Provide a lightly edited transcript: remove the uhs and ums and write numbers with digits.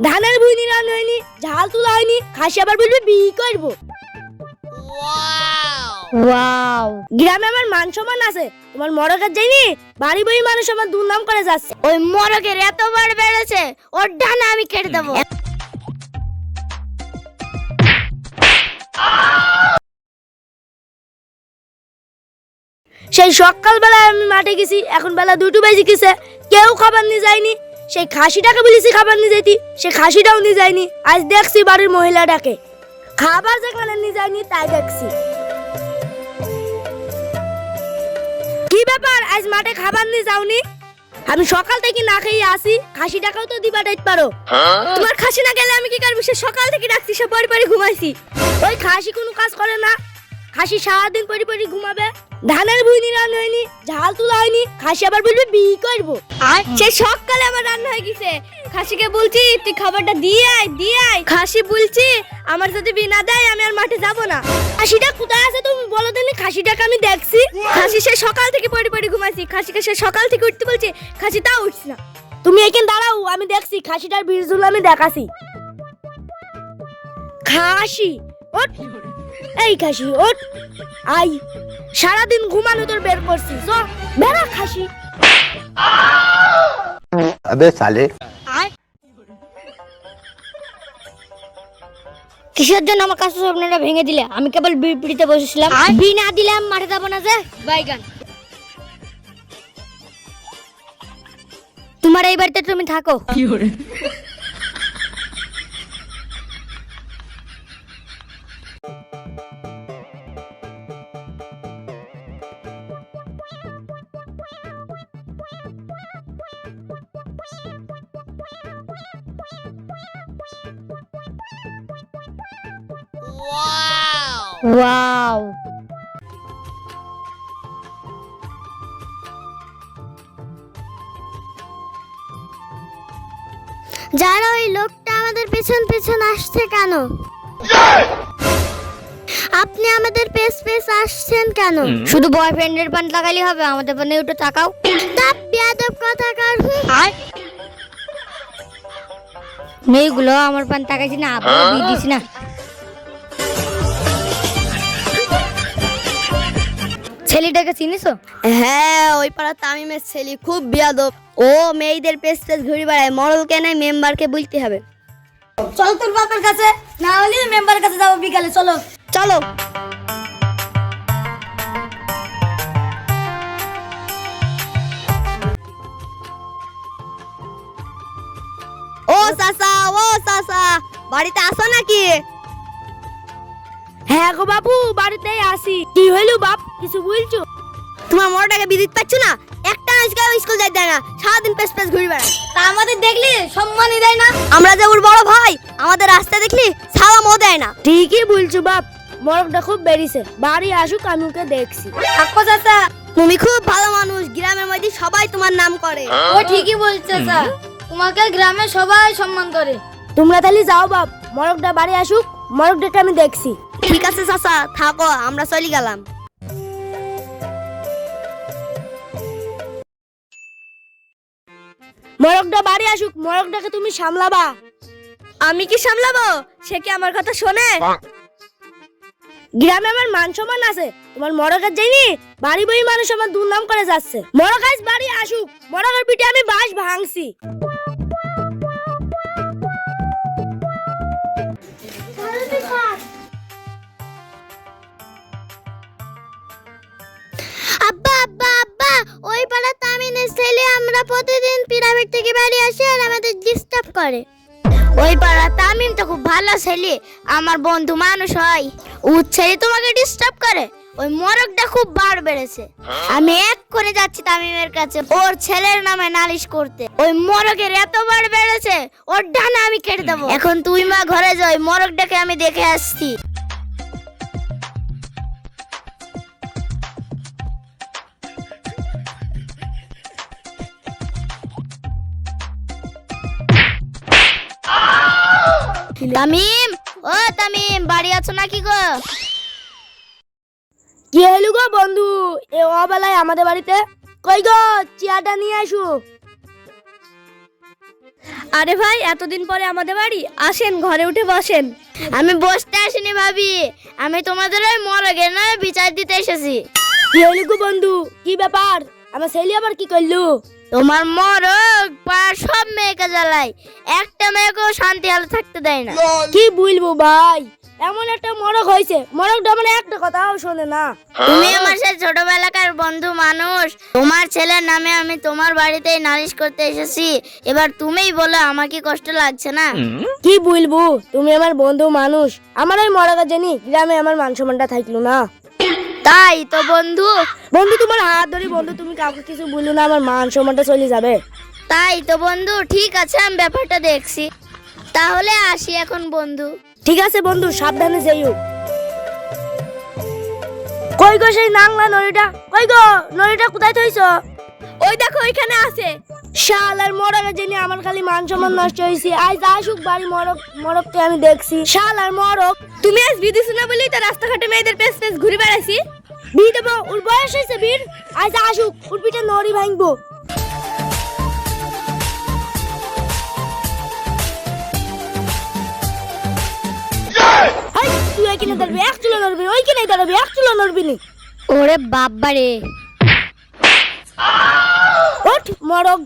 ধানের ভুঁই নিরান হয়নি, ঝাল তোলা হয়নি, খাসি আবার বলবে বিয়ে করবো। ওয়াও, গ্রামে আমার মান সম্মান আছে, তোমার মরকের যাইনি বাড়ি বই মানুষ আমার দুর্নাম করে যাচ্ছে। ওই মরকের এত বার বেড়েছে, ওর ডানা আমি কেটে দেবো। সেই সকালবেলায় আমি মাঠে গেছি, এখন বেলা 2টো বেজে গেছে, কেউ খাবার নিয়ে যায়নি। সেই খাসিটাকে বলেছি খাবার নিয়ে যাইতি, সে খাসিটাও নিয়ে যায়নি। আজ দেখছি বাড়ির মহিলাটাকে খাবার যেখানে নিয়ে যায়নি তাই দেখছি। কি ব্যাপার, আজ মাঠে খাবার নিয়ে যাওনি? আমি সকাল থেকে না খেয়ে আসি, খাসিটাকেও তো দিবা ডাইতে পারো। তোমার খাসি না গেলে আমি কি করবো? সে সকাল থেকে ডাকছি, সে পরি পরি ঘুমাইছি। ওই খাসি কোনো কাজ করে না, খাসি সারাদিন পরি পরি ঘুমাবে। ধানের ভুঁই নিরান হয়নি, ঝাল তোলা হয়নি, খাসি আবার বলবে বিয়ে করবো। সে সকালে আমার রান্না হয়ে গেছে, খাসিকে বলছি তুই খাবারটা দিয়ে আয়, খাসি বলছি আমার যদি বিয়ে না দেয় আমি আর মাঠে যাব না। খাসিটা কোথায় আছে তুমি বলো দিনি, খাসিটাকে আমি দেখছি। খাসি সে সকাল থেকে পরি পরি ঘুমাইছি, খাসিকে সে সকাল থেকে উঠতে বলছি, খাসি তাও উঠছে না। তুমি এখানে দাঁড়াও, আমি দেখছি খাসিটার বীরজুল আমি দেখাছি। খাসি ওঠ, এই খাসি ওঠ, আই সারাদিন ঘুমানো তোর বের করছি, চল বেড়া খাসি। अबे साले কিসের জন্য আমার কাছে স্বপ্নটা ভেঙে দিলে? আমি কেবল বিড়িতে বসেছিলাম, বি না দিলে আমি মাঠে যাবো না। যে বাইগান, তোমার এই বাড়িতে তুমি থাকো। ওয়াও, যারা ওই লোকটা আমাদের পেছন পেছন আসছে কেন? আপনি আমাদের পেছ আসছেন কেন? শুধু বয়ফ্রেন্ডের পান লাগাইলে হবে, আমাদের পানে একটু তাকাও। তাপ বেয়াদব কথাকার। মেয়েগুলো আমার পান তাকাইছি না, আপনি বিয়ে দিছি না। ছেলেটাকে চিনিছো? হ্যাঁ, ওই পাড়া তামিমের ছেলে, খুব বেয়াদব। ও মেয়েদের পেছ ঘুরে বেড়ায়, মরলকে নাই মেম্বারকে বলতে হবে। চল তোর বাপের কাছে, না হলে মেম্বারের কাছে যাবো বিকালে। চলো চলো। ও চাচা, বাড়িতে আসো নাকি? হ্যাঁ গো বাবু, বাড়িতেই আসি। কি হইলো বাপ, কিছু বলছো? তোমার মরটাকে বিদিত পাচ্ছ না, একটা আজকে স্কুল যাই দেয় না, সারাদিন পেছ ঘুরে বেড়ায়। তা আমাদের দেখলি সম্মানই দেয় না। আমরা যে ওর বড় ভাই, আমাদের রাস্তায় দেখলি সালামও দেয় না। ঠিকই বলছো বাপ, মরকটা খুব বেরিয়েছে, বাড়ি আসুক আমি ওকে দেখছি। আকো চাচা, তুমি খুব ভালো মানুষ, গ্রামের মধ্যে সবাই তোমার নাম করে। ও ঠিকই বলছে চাচা, তোমাকে গ্রামে সবাই সম্মান করে। তোমরা তাহলে যাও বাপ, মরকটা বাড়ি আসুক, মরকটাকে আমি দেখছি। ঠিক আছে চাচা, থাকো, আমরা চলে গেলাম। মরকটা বাড়ি আসুক, মরকটাকে তুমি সামলাবা। আমি কি সামলাবো? সে কি আমার কথা শোনে? গ্রামে আমার মান সম্মান আছে, তোমার মরকের যাইনি বাড়ি বই মানুষ আমার দুর্নাম করে যাচ্ছে। মরক আজ বাড়ি আসুক, মরকের পিঠে আমি বাঁশ ভাঙছি। আব্বা, ওই পাড়া তামিনের ছেলে আমরা প্রতিদিন পিরামিড থেকে বাড়ি আসে আর আমাদের ডিস্টার্ব করে। ওই পাড়া তামিম তো খুব ভালো ছেলে, আমার বন্ধু মানুষ হয়, ও ছেলে তোমাকে ডিস্টার্ব করে। ওই মরকটা খুব বার বেড়েছে, আমি এক করে যাচ্ছি তামিমের কাছে ওর ছেলের নামে নালিশ করতে। ওই মরকের এত বার বেড়েছে, ওর ডানা আমি কেটে দেবো। এখন তুই মা ঘরে যাও, মরকটাকে আমি দেখে আসছি। তামিম, ও তামিম, বাড়ি আছো নাকি গো? কি হলো গো বন্ধু, এ অবেলায় আমাদের বাড়িতে? কই গো, চেয়ারটা নিয়ে আসো। আরে ভাই, এতদিন পরে আমাদের বাড়ি আসেন, ঘরে উঠে বসেন। আমি বসতে আসিনি ভাবি, আমি তোমাদের ওই মরগে না বিচার দিতে এসেছি। কি হইল গো বন্ধু, কি ব্যাপার? আমার ছেলে আবার কি করলো? তোমার মরগ পাড়ার সব মেয়েকে জ্বালাই, একটা মেয়েকেও শান্তি হালে থাকতে দেয় না। কি বলবো ভাই, এমন একটা মরক হয়েছে, মরকটা মানে একটা কথাও শোনে না। তুমি আমার সেই ছোটবেলাকার বন্ধু মানুষ, তোমার ছেলের নামে আমি তোমার বাড়িতেই নালিশ করতে এসেছি। এবার তুমিই বলো, আমার কি কষ্ট লাগছে না? কি বলবো, তুমি আমার বন্ধু মানুষ, আমার ওই মরকা জানি গ্রামে আমার মান সম্মানটা থাকলো না। তাই তো বন্ধু। বন্ধু তোমার হাত ধরে বন্ধু, তুমি কাউকে কিছু বললো না, আমার মান সম্মানটা চলে যাবে। তাই তো বন্ধু, ঠিক আছে আমি ব্যাপারটা দেখছি, তাহলে আসি এখন বন্ধু। ঠিক আছে বন্ধু, সাবধানে যাইও। কই গো সেই নাংলা নড়িটা, কই গো নড়িটা কোথায় থইছো? ওই দেখো ওইখানে আছে। শালার মরক জানি আমার খালি মান সম্মান নষ্ট হয়েছে। আজ আসুক বাড়ি মরক, মরককে আমি দেখছি। শালার মরক, তুমি আজ বিদেশ না বলেই তো রাস্তাঘাটে মেয়েদের পেছ পেছ ঘুরে বেড়াইছি। বিয়ে দেবো, ওর বয়স হয়েছে বীর। আজ আসুক, ওর পিঠে নড়ি ভাঙবো। তুই ওইখানে দাঁড়াবি, এক চুলো নড়বি, ওইখানে দাঁড়াবি, এক চুলো নড়বি নি। ওরে বাবা রে, ওঠ মরক।